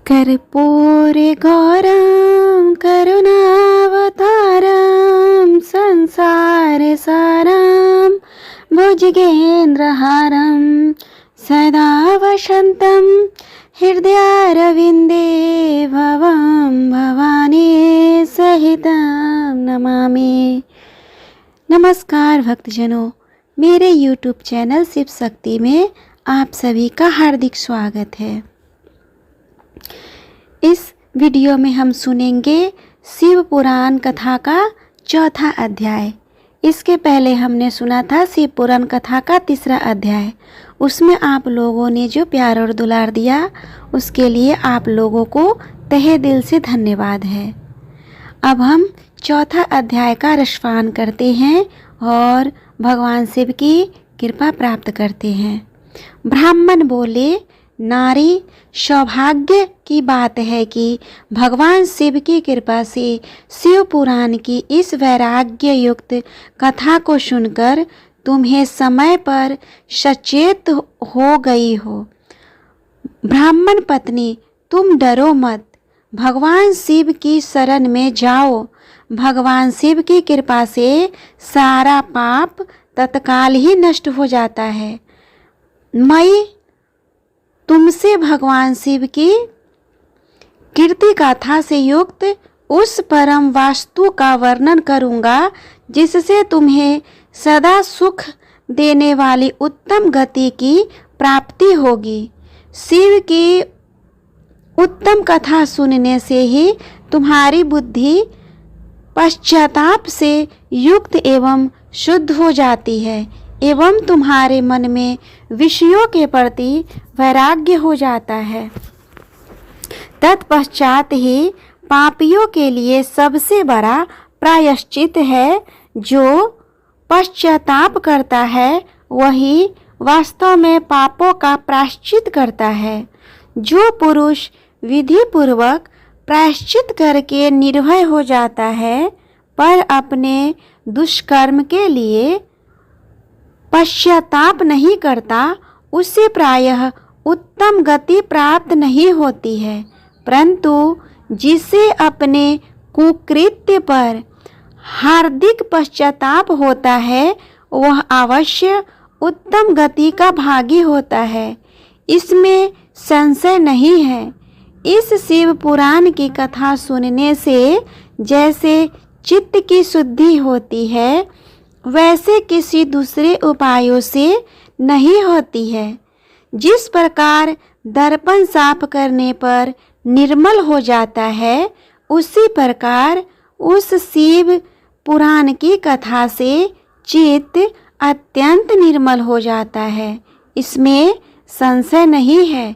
कर्पूरे गौरं करुणावतारं संसारे सारं भुजगेन्द्रहारं सदा वसन्तं हृदयारविन्दे भवं भवानी सहितं नमामि। नमस्कार भक्तजनों, मेरे YouTube चैनल शिव शक्ति में आप सभी का हार्दिक स्वागत है। इस वीडियो में हम सुनेंगे शिव पुराण कथा का चौथा अध्याय। इसके पहले हमने सुना था शिव पुराण कथा का तीसरा अध्याय। उसमें आप लोगों ने जो प्यार और दुलार दिया उसके लिए आप लोगों को तहे दिल से धन्यवाद है। अब हम चौथा अध्याय का रसपान करते हैं और भगवान शिव की कृपा प्राप्त करते हैं। ब्राह्मण बोले, नारी, सौभाग्य की बात है कि भगवान शिव की कृपा से शिव पुराण की इस वैराग्य युक्त कथा को सुनकर तुम्हें समय पर सचेत हो गई हो। ब्राह्मण पत्नी, तुम डरो मत, भगवान शिव की शरण में जाओ। भगवान शिव की कृपा से सारा पाप तत्काल ही नष्ट हो जाता है। मैं तुमसे भगवान शिव की कीर्ति गाथा से युक्त उस परम वास्तु का वर्णन करूंगा जिससे तुम्हें सदा सुख देने वाली उत्तम गति की प्राप्ति होगी। शिव की उत्तम कथा सुनने से ही तुम्हारी बुद्धि पश्चाताप से युक्त एवं शुद्ध हो जाती है एवं तुम्हारे मन में विषयों के प्रति वैराग्य हो जाता है। तत्पश्चात ही पापियों के लिए सबसे बड़ा प्रायश्चित है। जो पश्चाताप करता है वही वास्तव में पापों का प्रायश्चित करता है। जो पुरुष विधि पूर्वक प्रायश्चित करके निर्भय हो जाता है पर अपने दुष्कर्म के लिए पश्चाताप नहीं करता, उसे प्रायः उत्तम गति प्राप्त नहीं होती है। परंतु जिसे अपने कुकृत्य पर हार्दिक पश्चाताप होता है वह अवश्य उत्तम गति का भागी होता है, इसमें संशय नहीं है। इस शिव पुराण की कथा सुनने से जैसे चित्त की शुद्धि होती है वैसे किसी दूसरे उपायों से नहीं होती है। जिस प्रकार दर्पण साफ करने पर निर्मल हो जाता है उसी प्रकार उस शिव पुराण की कथा से चित्त अत्यंत निर्मल हो जाता है, इसमें संशय नहीं है।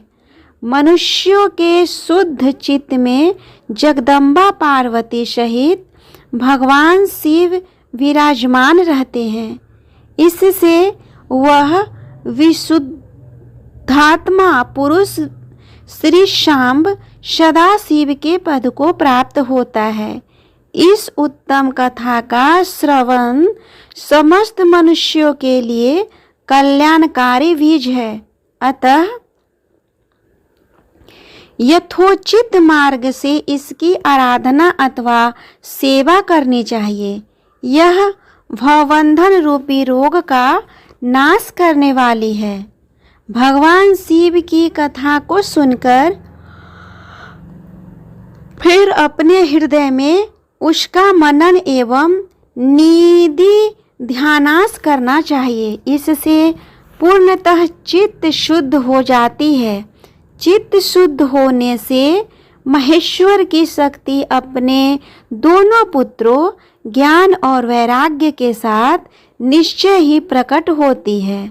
मनुष्यों के शुद्ध चित्त में जगदम्बा पार्वती सहित भगवान शिव विराजमान रहते हैं। इससे वह विशुद्धात्मा पुरुष श्री शांब सदाशिव के पद को प्राप्त होता है। इस उत्तम कथा का श्रवण समस्त मनुष्यों के लिए कल्याणकारी बीज है। अतः यथोचित मार्ग से इसकी आराधना अथवा सेवा करनी चाहिए। यह भवबंधन रूपी रोग का नाश करने वाली है। भगवान शिव की कथा को सुनकर फिर अपने हृदय में उसका मनन एवं निधि ध्यानास करना चाहिए। इससे पूर्णतः चित्त शुद्ध हो जाती है। चित्त शुद्ध होने से महेश्वर की शक्ति अपने दोनों पुत्रों ज्ञान और वैराग्य के साथ निश्चय ही प्रकट होती है।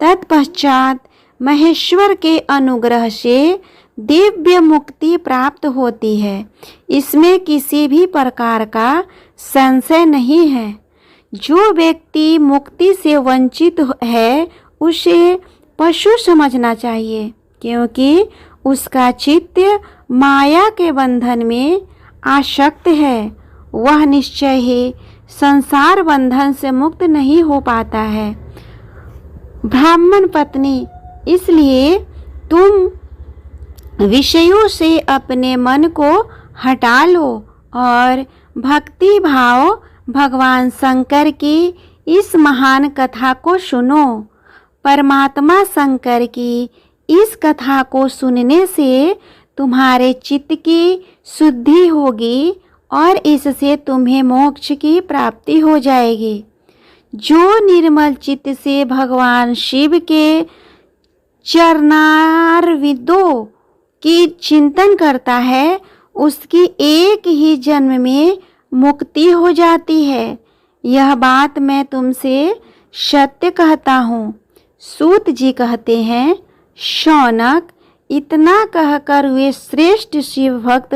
तत्पश्चात महेश्वर के अनुग्रह से दिव्य मुक्ति प्राप्त होती है। इसमें किसी भी प्रकार का संशय नहीं है। जो व्यक्ति मुक्ति से वंचित है उसे पशु समझना चाहिए, क्योंकि उसका चित्त माया के बंधन में आसक्त है। वह निश्चय ही संसार बंधन से मुक्त नहीं हो पाता है। ब्राह्मण पत्नी, इसलिए तुम विषयों से अपने मन को हटा लो और भक्ति भाव भगवान शंकर की इस महान कथा को सुनो। परमात्मा शंकर की इस कथा को सुनने से तुम्हारे चित्त की शुद्धि होगी और इससे तुम्हें मोक्ष की प्राप्ति हो जाएगी। जो निर्मल चित्त से भगवान शिव के चरणारविंदों की चिंतन करता है उसकी एक ही जन्म में मुक्ति हो जाती है। यह बात मैं तुमसे सत्य कहता हूँ। सूत जी कहते हैं, शौनक, इतना कहकर वे श्रेष्ठ शिव भक्त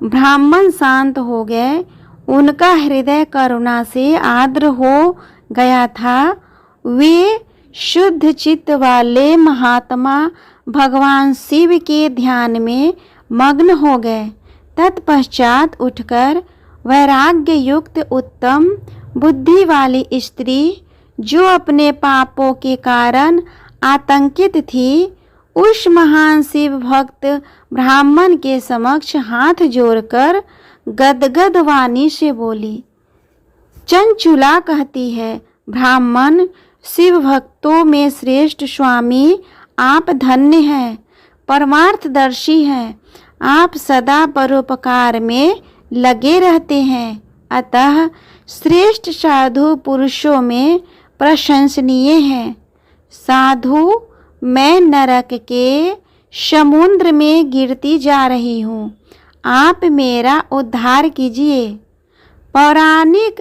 ब्राह्मण शांत हो गए। उनका हृदय करुणा से आर्द्र हो गया था। वे शुद्ध चित्त वाले महात्मा भगवान शिव के ध्यान में मग्न हो गए। तत्पश्चात उठकर वैराग्य युक्त उत्तम बुद्धि वाली स्त्री जो अपने पापों के कारण आतंकित थी, उस महान शिव भक्त ब्राह्मण के समक्ष हाथ जोड़कर गदगद वाणी से बोली। चंचुला कहती है, ब्राह्मण शिव भक्तों में श्रेष्ठ स्वामी, आप धन्य हैं, परमार्थदर्शी हैं। आप सदा परोपकार में लगे रहते हैं, अतः श्रेष्ठ साधु पुरुषों में प्रशंसनीय हैं। साधु, मैं नरक के समुद्र में गिरती जा रही हूँ, आप मेरा उद्धार कीजिए। पौराणिक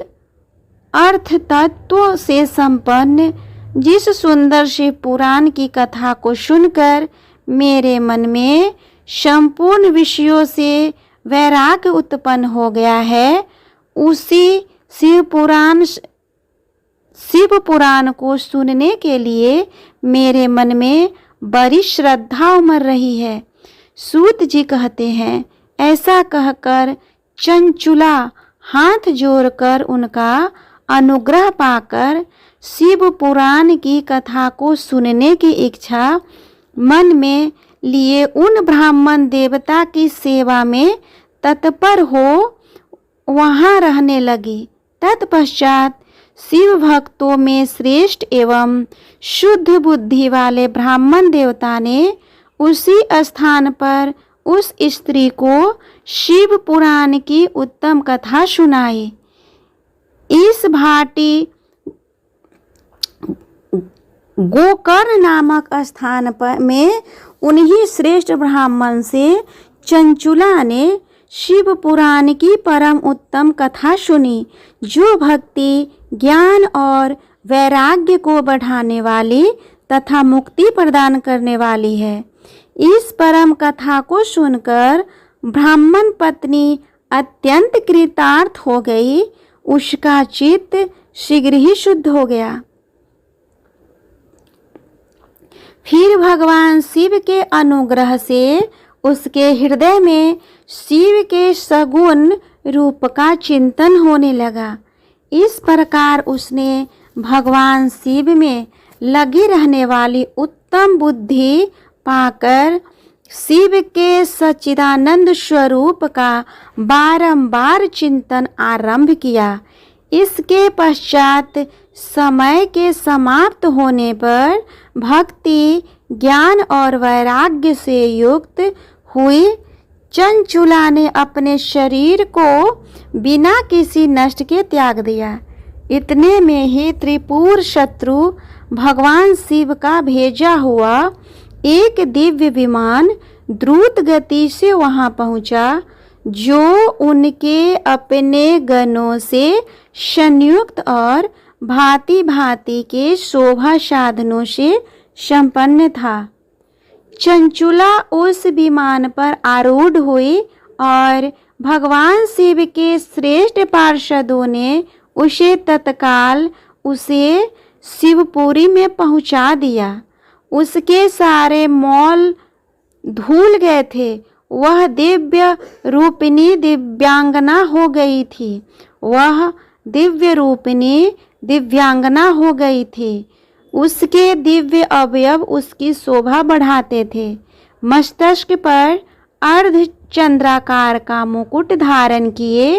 अर्थ तत्व से संपन्न जिस सुंदर शिव पुराण की कथा को सुनकर मेरे मन में संपूर्ण विषयों से वैराग्य उत्पन्न हो गया है, उसी शिव पुराण को सुनने के लिए मेरे मन में बड़ी श्रद्धा उमड़ रही है। सूत जी कहते हैं, ऐसा कहकर चंचुला हाथ जोड़कर उनका अनुग्रह पाकर शिव पुराण की कथा को सुनने की इच्छा मन में लिए उन ब्राह्मण देवता की सेवा में तत्पर हो वहाँ रहने लगी। तत्पश्चात शिव भक्तों में श्रेष्ठ एवं शुद्ध बुद्धि वाले ब्राह्मण देवता ने उसी स्थान पर उस स्त्री को शिव पुराण की उत्तम कथा सुनाई। इस भांति गोकर्ण नामक स्थान पर में उन्हीं श्रेष्ठ ब्राह्मण से चंचुला ने शिव पुराण की परम उत्तम कथा सुनी, जो भक्ति, ज्ञान और वैराग्य को बढ़ाने वाली तथा मुक्ति प्रदान करने वाली है। इस परम कथा को सुनकर ब्राह्मण पत्नी अत्यंत कृतार्थ हो गई। उसका चित्त शीघ्र ही शुद्ध हो गया। फिर भगवान शिव के अनुग्रह से उसके हृदय में शिव के सगुण रूप का चिंतन होने लगा। इस प्रकार उसने भगवान शिव में लगी रहने वाली उत्तम बुद्धि पाकर शिव के सच्चिदानंद स्वरूप का बारंबार चिंतन आरंभ किया। इसके पश्चात समय के समाप्त होने पर भक्ति, ज्ञान और वैराग्य से युक्त हुई चंचुला ने अपने शरीर को बिना किसी नष्ट के त्याग दिया। इतने में ही त्रिपुर शत्रु भगवान शिव का भेजा हुआ एक दिव्य विमान द्रुत गति से वहां पहुंचा, जो उनके अपने गणों से संयुक्त और भांति भांति के शोभा साधनों से संपन्न था। चंचुला उस विमान पर आरूढ़ हुई और भगवान शिव के श्रेष्ठ पार्षदों ने उसे शिवपुरी में पहुंचा दिया। उसके सारे मौल धुल गए थे। वह दिव्य रूपिणी दिव्यांगना हो गई थी। उसके दिव्य अवयव उसकी शोभा बढ़ाते थे। मस्तिष्क पर अर्धचंद्राकार का मुकुट धारण किए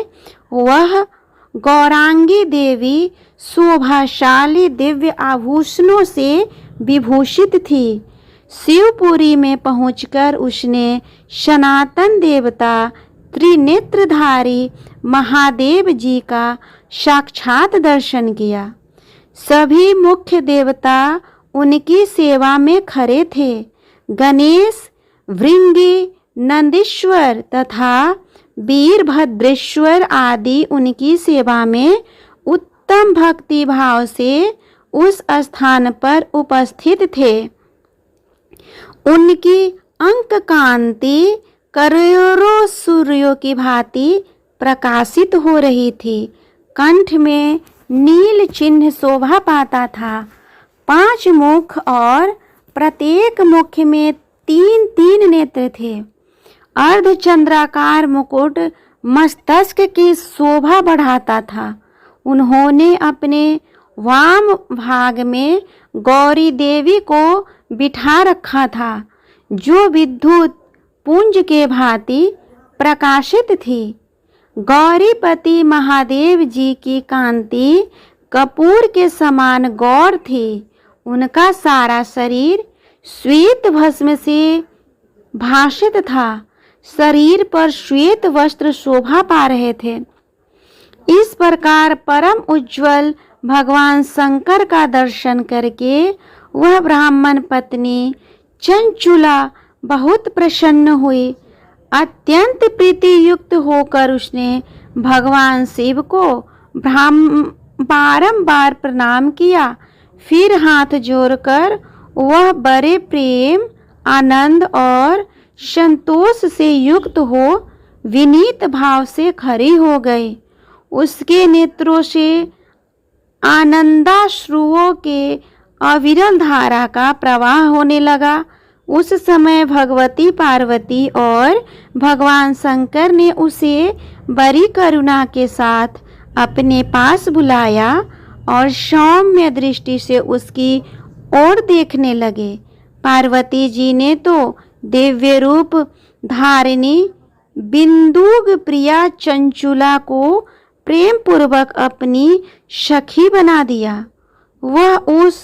वह गौरांगी देवी शोभाशाली दिव्य आभूषणों से विभूषित थी। शिवपुरी में पहुंचकर उसने सनातन देवता त्रिनेत्रधारी महादेव जी का साक्षात दर्शन किया। सभी मुख्य देवता उनकी सेवा में खड़े थे। गणेश, भृंगी, नंदीश्वर तथा वीरभद्रेश्वर आदि उनकी सेवा में उत्तम भक्ति भाव से उस स्थान पर उपस्थित थे। उनकी अंक कांति करोड़ों सूर्यों की भांति प्रकाशित हो रही थी। कंठ में नील चिन्ह शोभा पाता था। 5 मुख और प्रत्येक मुख में 3-3 नेत्र थे। अर्धचंद्राकार मुकुट मस्तक की शोभा बढ़ाता था। उन्होंने अपने वाम भाग में गौरी देवी को बिठा रखा था, जो विद्युत पुंज के भांति प्रकाशित थी। गौरीपति महादेव जी की कांति कपूर के समान गौर थी। उनका सारा शरीर श्वेत भस्म से भासित था। शरीर पर श्वेत वस्त्र शोभा पा रहे थे। इस प्रकार परम उज्ज्वल भगवान शंकर का दर्शन करके वह ब्राह्मण पत्नी चंचुला बहुत प्रसन्न हुई। अत्यंत प्रीति युक्त होकर उसने भगवान शिव को बारंबार प्रणाम किया। फिर हाथ जोड़कर वह बड़े प्रेम, आनंद और संतोष से युक्त हो विनीत भाव से खड़ी हो गई। उसके नेत्रों से आनंदाश्रुओं के अविरल धारा का प्रवाह होने लगा। उस समय भगवती पार्वती और भगवान शंकर ने उसे बड़ी करुणा के साथ अपने पास बुलाया और सौम्य दृष्टि से उसकी ओर देखने लगे। पार्वती जी ने तो दिव्य रूप धारिणी बिंदुग प्रिया चंचुला को प्रेम पूर्वक अपनी सखी बना दिया। वह उस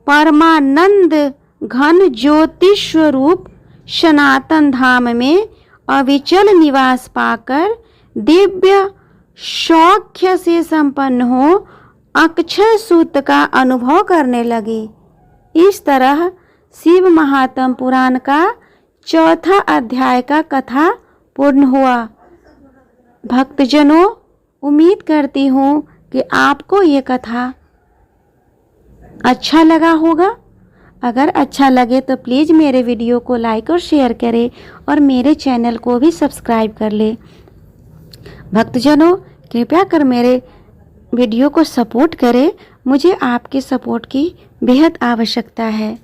परमानंद घन ज्योति स्वरूप सनातन धाम में अविचल निवास पाकर दिव्य सौख्य से संपन्न हो अक्षय सूत का अनुभव करने लगी। इस तरह शिव महात्म पुराण का 4था अध्याय का कथा पूर्ण हुआ। भक्तजनों, उम्मीद करती हूँ कि आपको ये कथा अच्छा लगा होगा। अगर अच्छा लगे तो प्लीज़ मेरे वीडियो को लाइक और शेयर करें और मेरे चैनल को भी सब्सक्राइब कर ले। भक्तजनों, कृपया कर मेरे वीडियो को सपोर्ट करें। मुझे आपके सपोर्ट की बेहद आवश्यकता है।